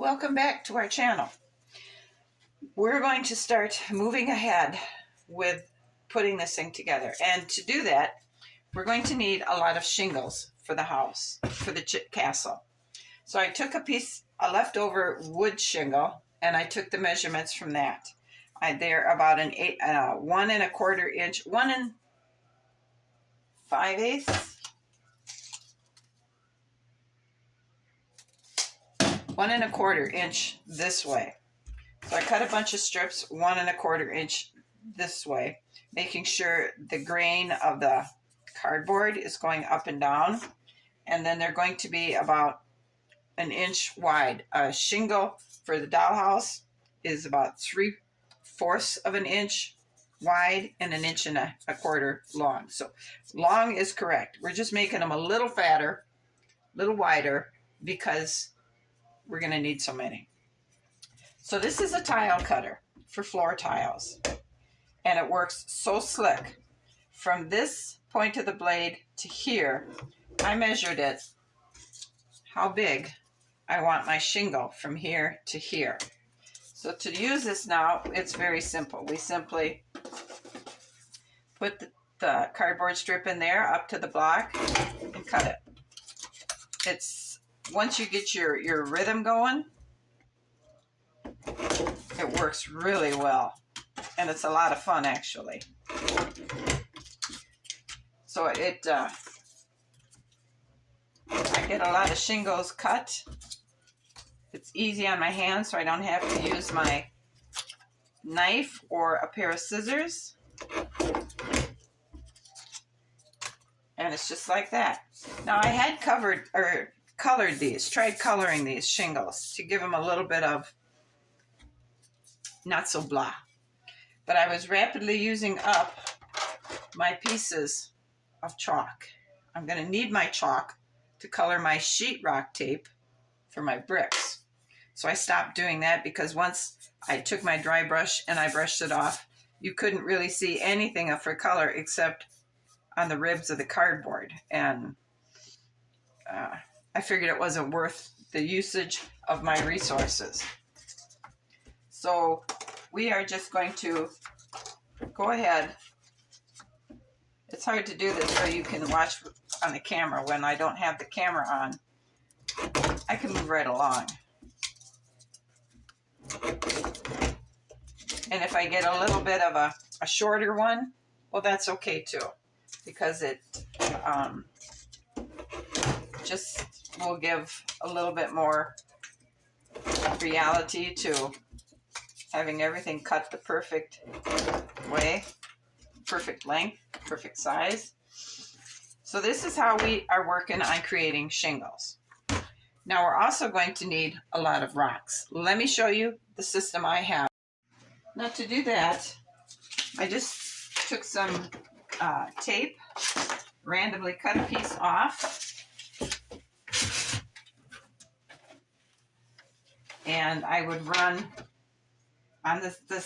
welcome back to our channel. We're going to start moving ahead with putting this thing together. And to do that, we're going to need a lot of shingles for the house, for the castle. So I took a leftover wood shingle, and I took the measurements from that. They're about 1 1/4 inch, 1 5/8. 1 1/4 inch this way. So I cut a bunch of strips 1 1/4 inch this way, making sure the grain of the cardboard is going up and down. And then they're going to be about 1 inch wide. A shingle for the dollhouse is about 3/4 of an inch wide and 1 1/4 inch long. So long is correct. We're just making them a little fatter, a little wider, because we're going to need so many. So this is a tile cutter for floor tiles, and it works so slick. From this point of the blade to here, I measured it, how big I want my shingle from here to here. So to use this now, it's very simple. We simply put the cardboard strip in there up to the block and cut it. Once you get your rhythm going, it works really well, and it's a lot of fun actually. So I get a lot of shingles cut. It's easy on my hands, so I don't have to use my knife or a pair of scissors. And it's just like that. Now I had tried coloring these shingles to give them a little bit of not so blah. But I was rapidly using up my pieces of chalk. I'm going to need my chalk to color my sheetrock tape for my bricks. So I stopped doing that because once I took my dry brush and I brushed it off, you couldn't really see anything for color except on the ribs of the cardboard. And I figured it wasn't worth the usage of my resources. So we are just going to go ahead. It's hard to do this so you can watch on the camera. When I don't have the camera on, I can move right along. And if I get a little bit of a shorter one, well, that's okay too, because it just will give a little bit more reality to having everything cut the perfect way, perfect length, perfect size. So this is how we are working on creating shingles. Now we're also going to need a lot of rocks. Let me show you the system I have. Now to do that, I just took some tape, randomly cut a piece off, and I would run on the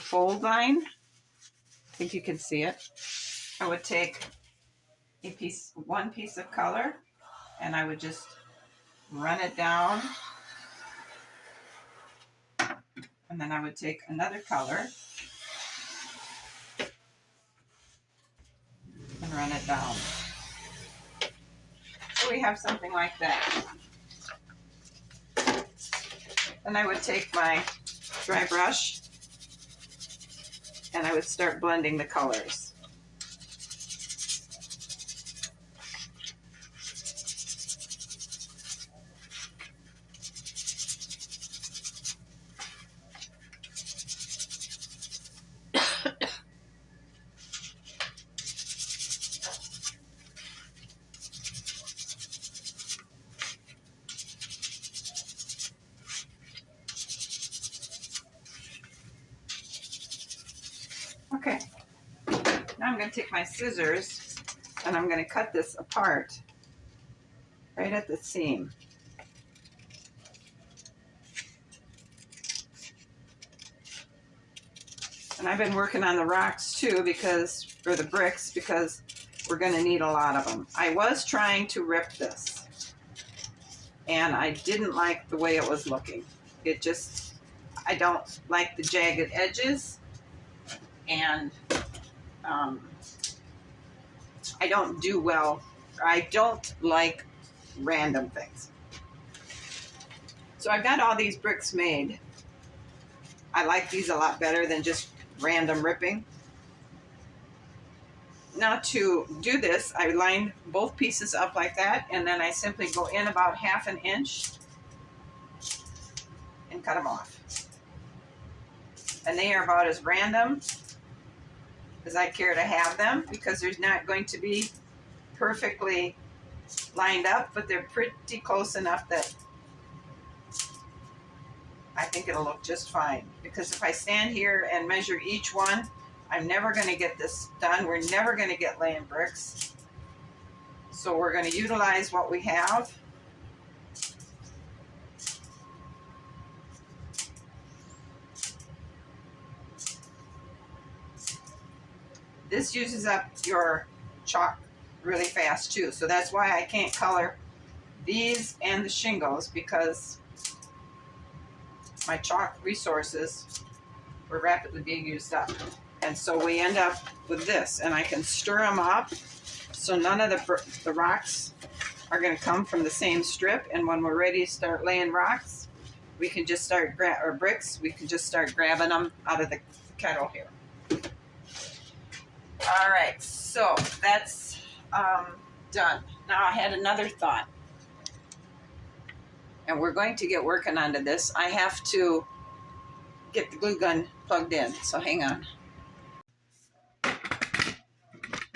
fold line. I think you can see it. I would take one piece of color, and I would just run it down, and then I would take another color and run it down. So we have something like that. Then I would take my dry brush and I would start blending the colors. Okay, now I'm going to take my scissors and I'm going to cut this apart right at the seam. And I've been working on the rocks too, or the bricks, because we're going to need a lot of them. I was trying to rip this, and I didn't like the way it was looking. It just, I don't like the jagged edges, and I don't do well, or I don't like random things. So I've got all these bricks made. I like these a lot better than just random ripping. Now to do this, I line both pieces up like that, and then I simply go in about 1/2 inch and cut them off. And they are about as random as I care to have them, because there's not going to be perfectly lined up, but they're pretty close enough that I think it'll look just fine. Because if I stand here and measure each one, I'm never going to get this done. We're never going to get laying bricks. So we're going to utilize what we have. This uses up your chalk really fast too. So that's why I can't color these and the shingles, because my chalk resources were rapidly being used up. And so we end up with this, and I can stir them up so none of the rocks are going to come from the same strip. And when we're ready to start laying rocks, we can just start or bricks, we can just start grabbing them out of the kettle here. All right, so that's done. Now I had another thought, and we're going to get working onto this. I have to get the glue gun plugged in, so hang on.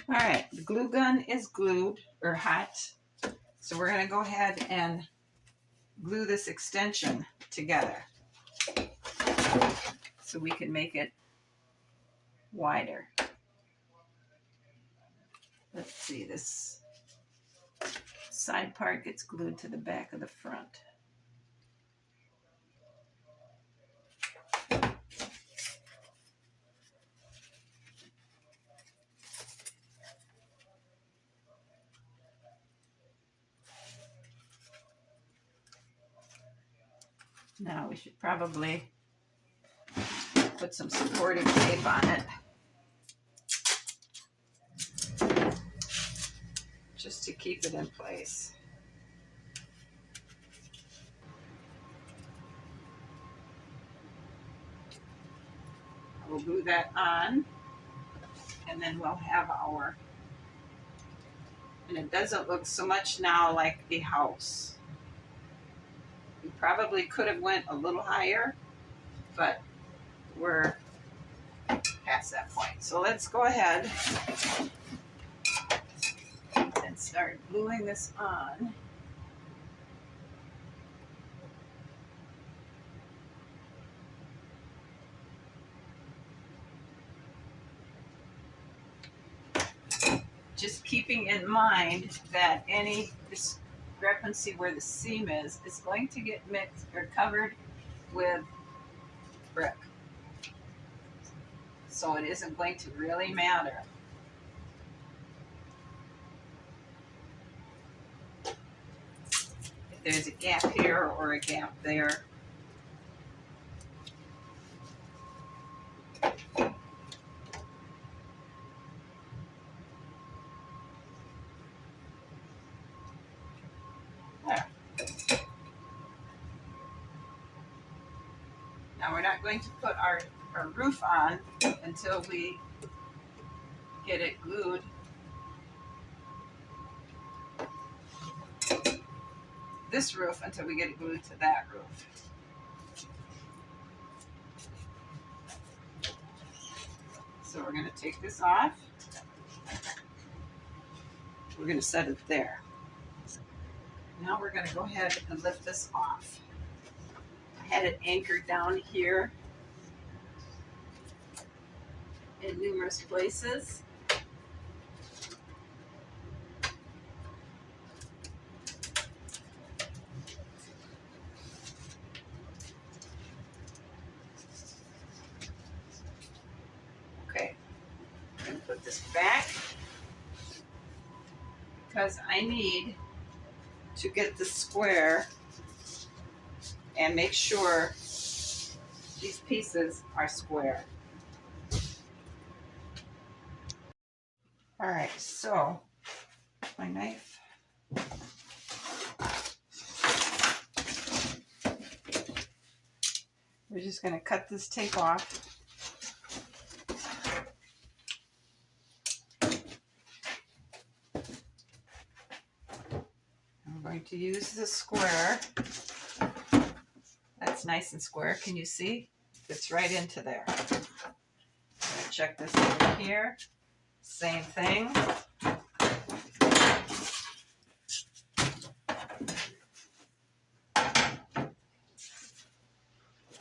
All right, the glue gun is glued, or hot, so we're going to go ahead and glue this extension together so we can make it wider. Let's see, this side part gets glued to the back of the front. Now we should probably put some supportive tape on it, just to keep it in place. We'll glue that on, and then we'll have our, and it doesn't look so much now like a house. We probably could have went a little higher, but we're past that point. So let's go ahead and start gluing this on. Just keeping in mind that any discrepancy where the seam is going to get mixed or covered with brick. So it isn't going to really matter. If there's a gap here or a gap there. Now we're not going to put our roof on until we get it glued. This roof until we get it glued to that roof. So we're going to take this off. We're going to set it there. Now we're going to go ahead and lift this off. I had it anchored down here in numerous places. Okay, I'm going to put this back because I need to get the square and make sure these pieces are square. All right, so my knife. We're just going to cut this tape off. I'm going to use the square. That's nice and square. Can you see? Fits right into there. I'm going to check this over here. Same thing.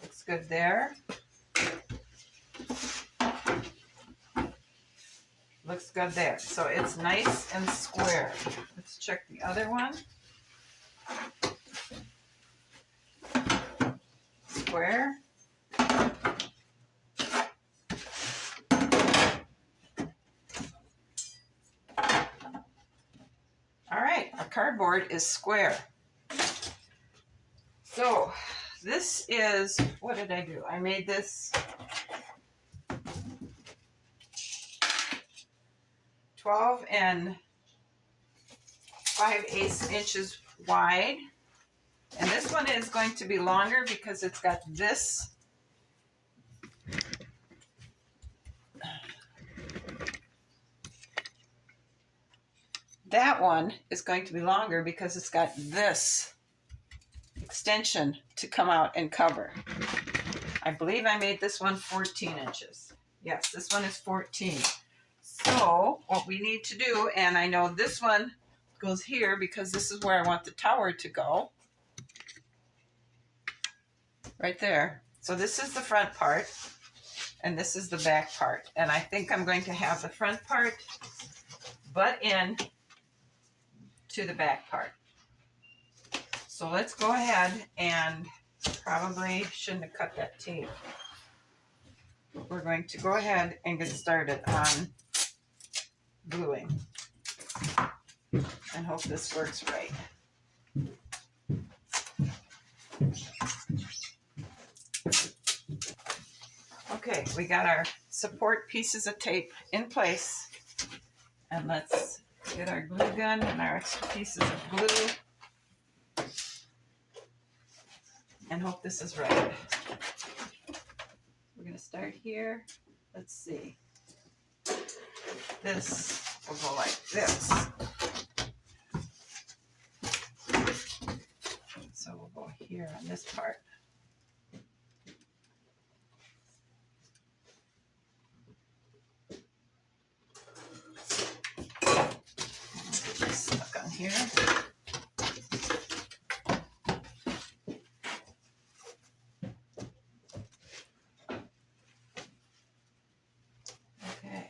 Looks good there. Looks good there. So it's nice and square. Let's check the other one. Square. All right, our cardboard is square. So this is, what did I do? I made this 12 5/8 inches wide. And this one is going to be longer because it's got this. That one is going to be longer because it's got this extension to come out and cover. I believe I made this one 14 inches. Yes, this one is 14. So what we need to do, and I know this one goes here because this is where I want the tower to go. Right there. So this is the front part and this is the back part. And I think I'm going to have the front part butt in to the back part. So let's go ahead, and probably shouldn't have cut that tape. We're going to go ahead and get started on gluing and hope this works right. Okay, we got our support pieces of tape in place, and let's get our glue gun and our extra pieces of glue and hope this is right. We're going to start here. Let's see. This will go like this. So we'll go here on this part. Stuck on here. Okay.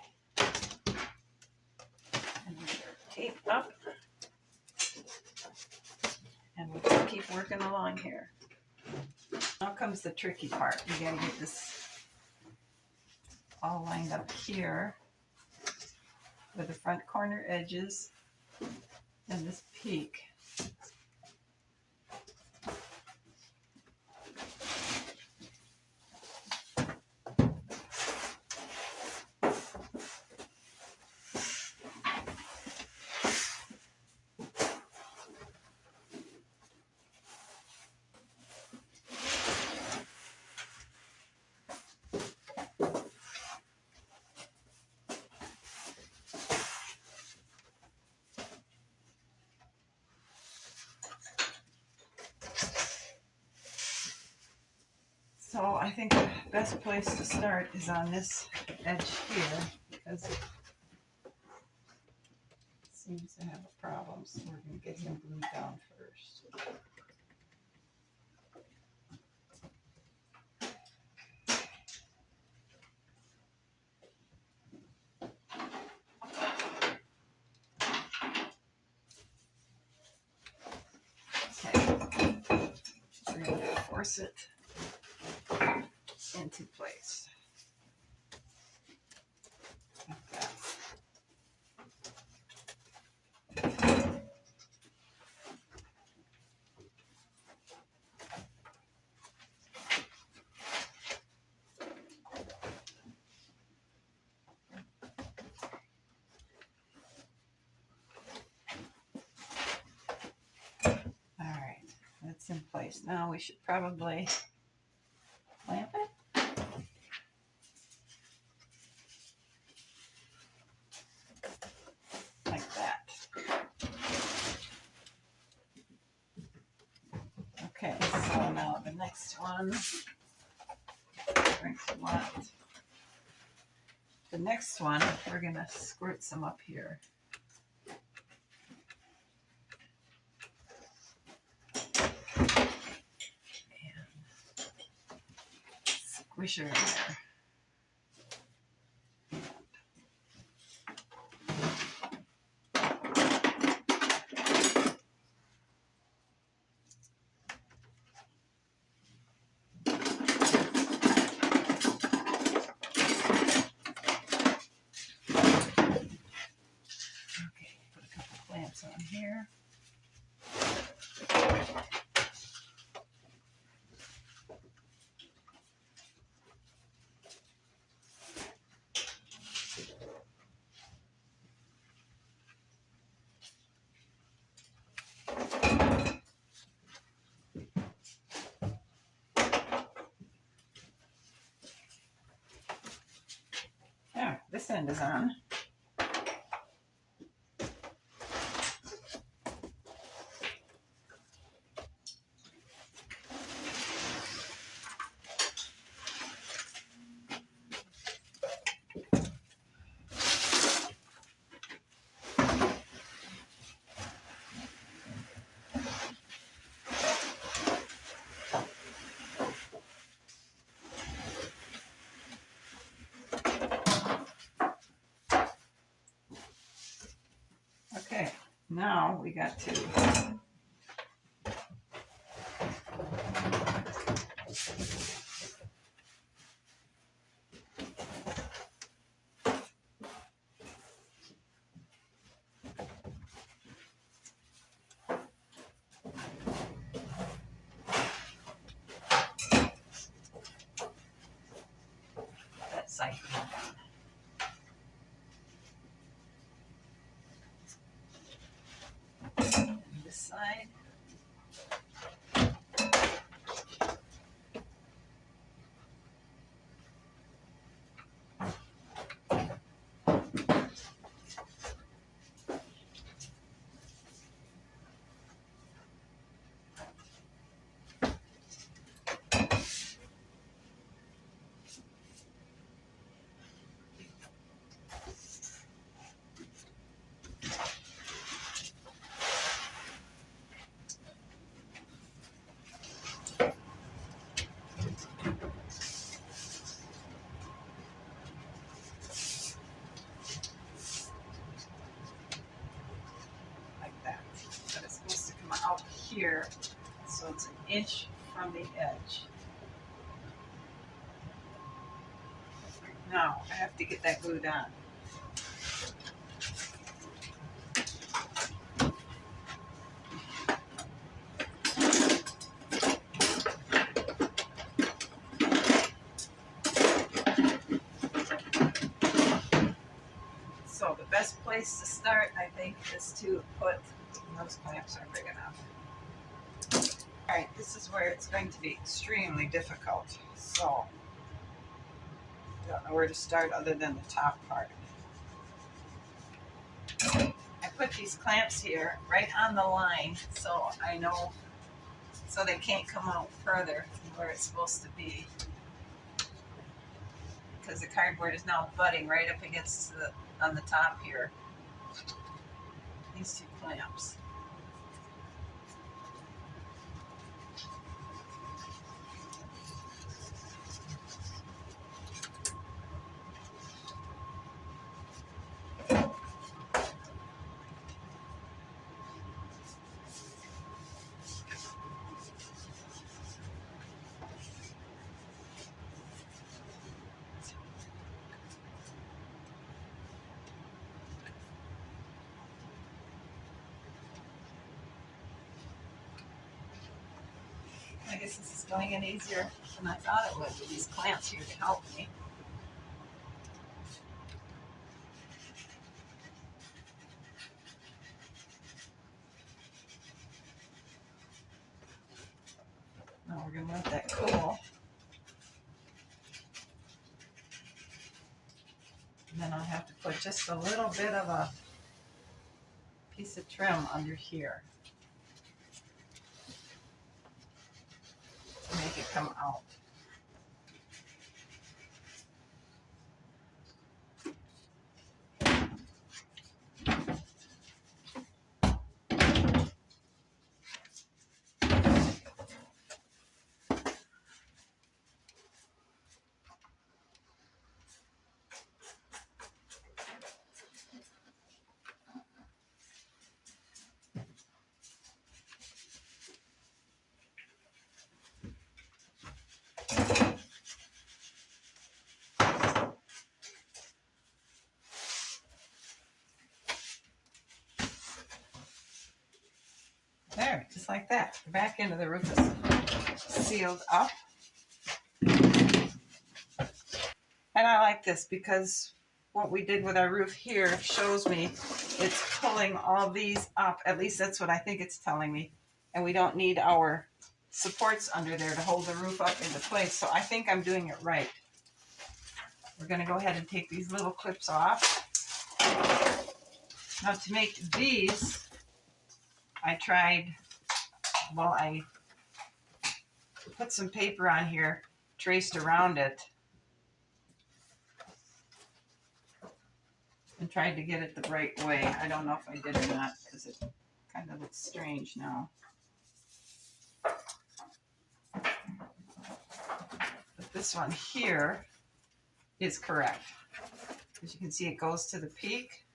And we get tape up. And we'll just keep working along here. Now comes the tricky part. We gotta get this all lined up here with the front corner edges and this peak. So I think the best place to start is on this edge here because it seems to have a problem. So we're going to get him glued down first. Okay, we're going to force it into place. Like that. So now we should probably clamp it. Like that. Okay, so now the next one. The next one, we're going to squirt some up here. And squish her in there. On here. Yeah, this end is on. Okay, now we got to that side. And this side. Out here, so it's an inch from the edge. Now I have to get that glued on. So the best place to start, I think, is to put, those clamps aren't big enough. Alright, this is where it's going to be extremely difficult. So, I don't know where to start other than the top part. I put these clamps here right on the line so I know, so they can't come out further from where it's supposed to be. Because the cardboard is now butting right up against on the top here. These two clamps. I guess this is going in easier than I thought it would with these clamps here to help me. Now we're going to let that cool. And then I'll have to put just a little bit of a piece of trim under here to make it come out. There, just like that. The back end of the roof is sealed up. And I like this because what we did with our roof here shows me it's pulling all these up. At least that's what I think it's telling me. And we don't need our supports under there to hold the roof up into place. So I think I'm doing it right. We're going to go ahead and take these little clips off. Now to make these, I put some paper on here, traced around it, and tried to get it the right way. I don't know if I did or not because it kind of looks strange now. But this one here is correct. As you can see, it goes to the peak,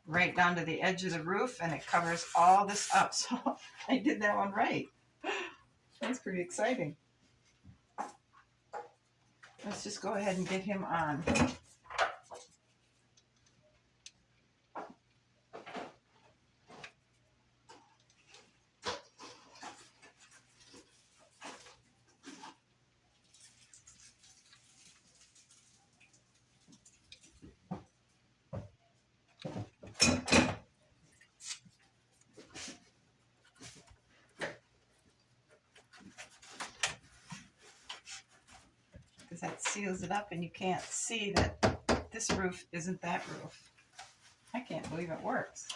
right down to the edge of the roof, and it covers all this up. So I did that one right. That's pretty exciting. Let's just go ahead and get him on. Because that seals it up and you can't see that this roof isn't that roof. I can't believe it works.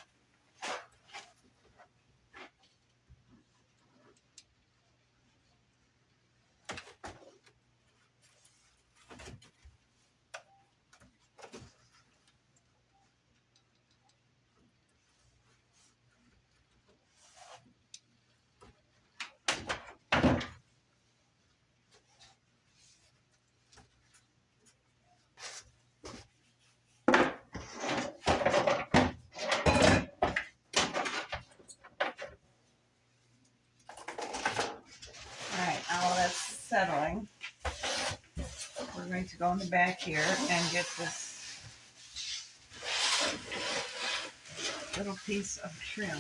Now that's settling, we're going to go in the back here and get this little piece of trim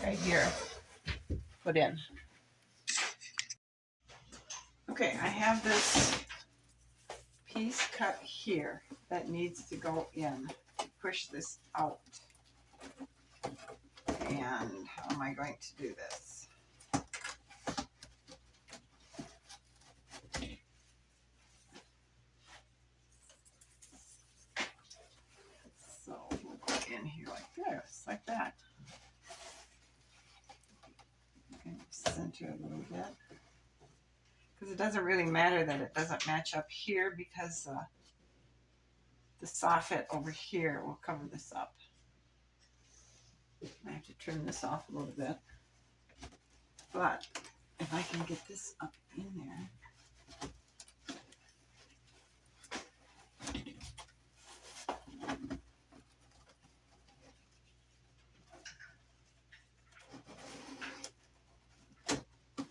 right here put in. Okay, I have this piece cut here that needs to go in to push this out. And how am I going to do this? So we'll go in here like this, like that. Okay, center a little bit. Because it doesn't really matter that it doesn't match up here because the soffit over here will cover this up. I have to trim this off a little bit. But if I can get this up in there.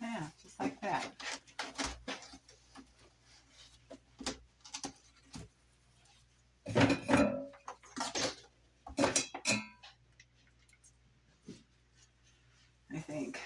Yeah, just like that. I think.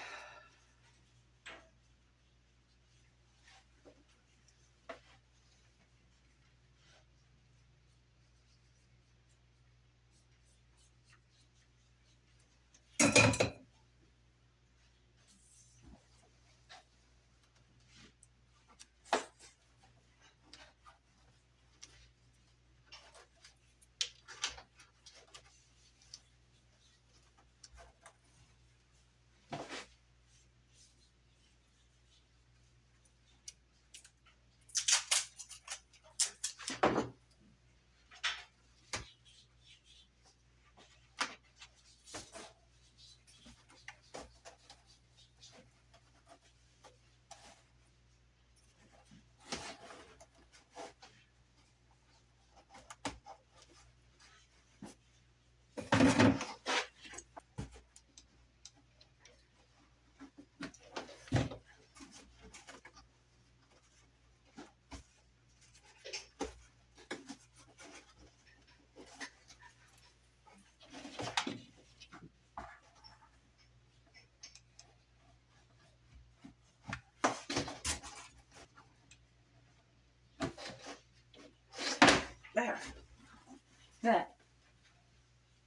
that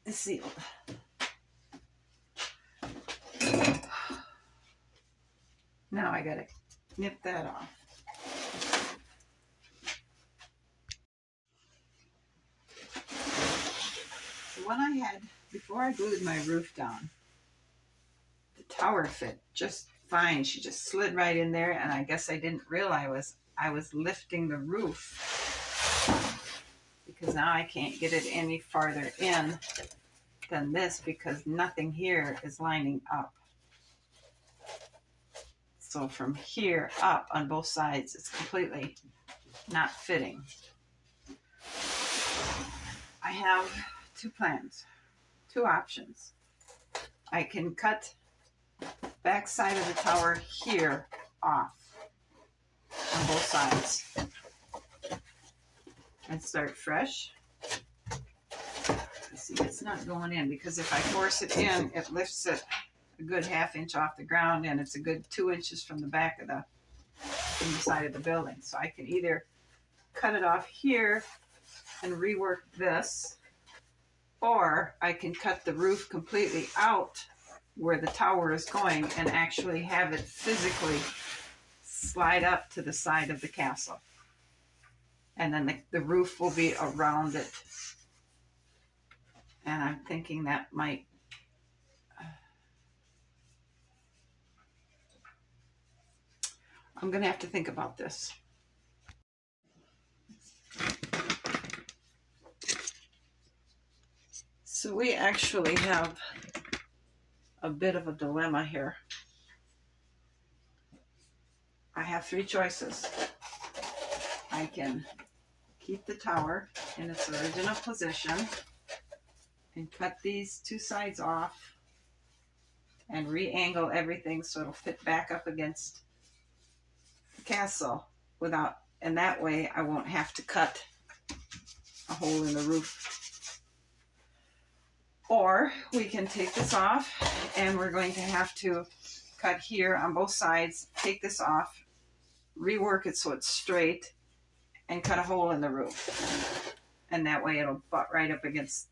is sealed. Now I gotta nip that off. The one I had before I glued my roof down, the tower fit just fine. She just slid right in there, and I guess I didn't realize I was lifting the roof, because now I can't get it any farther in than this because nothing here is lining up. So from here up on both sides, it's completely not fitting. I have two plans, two options. I can cut back side of the tower here off on both sides and start fresh. You see, it's not going in because if I force it in, it lifts it a good ½ inch off the ground, and it's a good 2 inches from the back of the side of the building. So I can either cut it off here and rework this, or I can cut the roof completely out where the tower is going and actually have it physically slide up to the side of the castle. And then the roof will be around it. And I'm thinking that might I'm going to have to think about this. So we actually have a bit of a dilemma here. I have three choices. I can keep the tower in its original position and cut these two sides off and re-angle everything so it'll fit back up against the castle without, and that way I won't have to cut a hole in the roof. Or we can take this off, and we're going to have to cut here on both sides, take this off, rework it so it's straight, and cut a hole in the roof. And that way it'll butt right up against,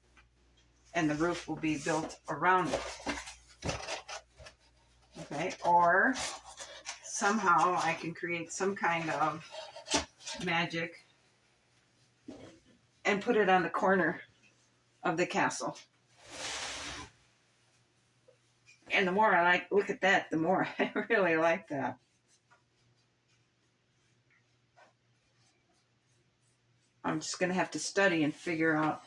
and the roof will be built around it. Okay, or somehow I can create some kind of magic and put it on the corner of the castle. And the more I look at that, the more I really like that. I'm just going to have to study and figure out,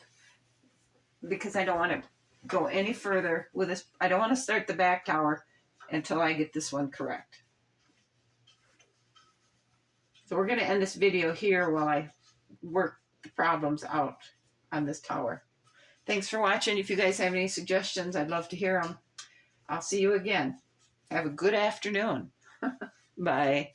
because I don't want to go any further with this. I don't want to start the back tower until I get this one correct. So we're going to end this video here while I work the problems out on this tower. Thanks for watching. If you guys have any suggestions, I'd love to hear them. I'll see you again. Have a good afternoon. Bye.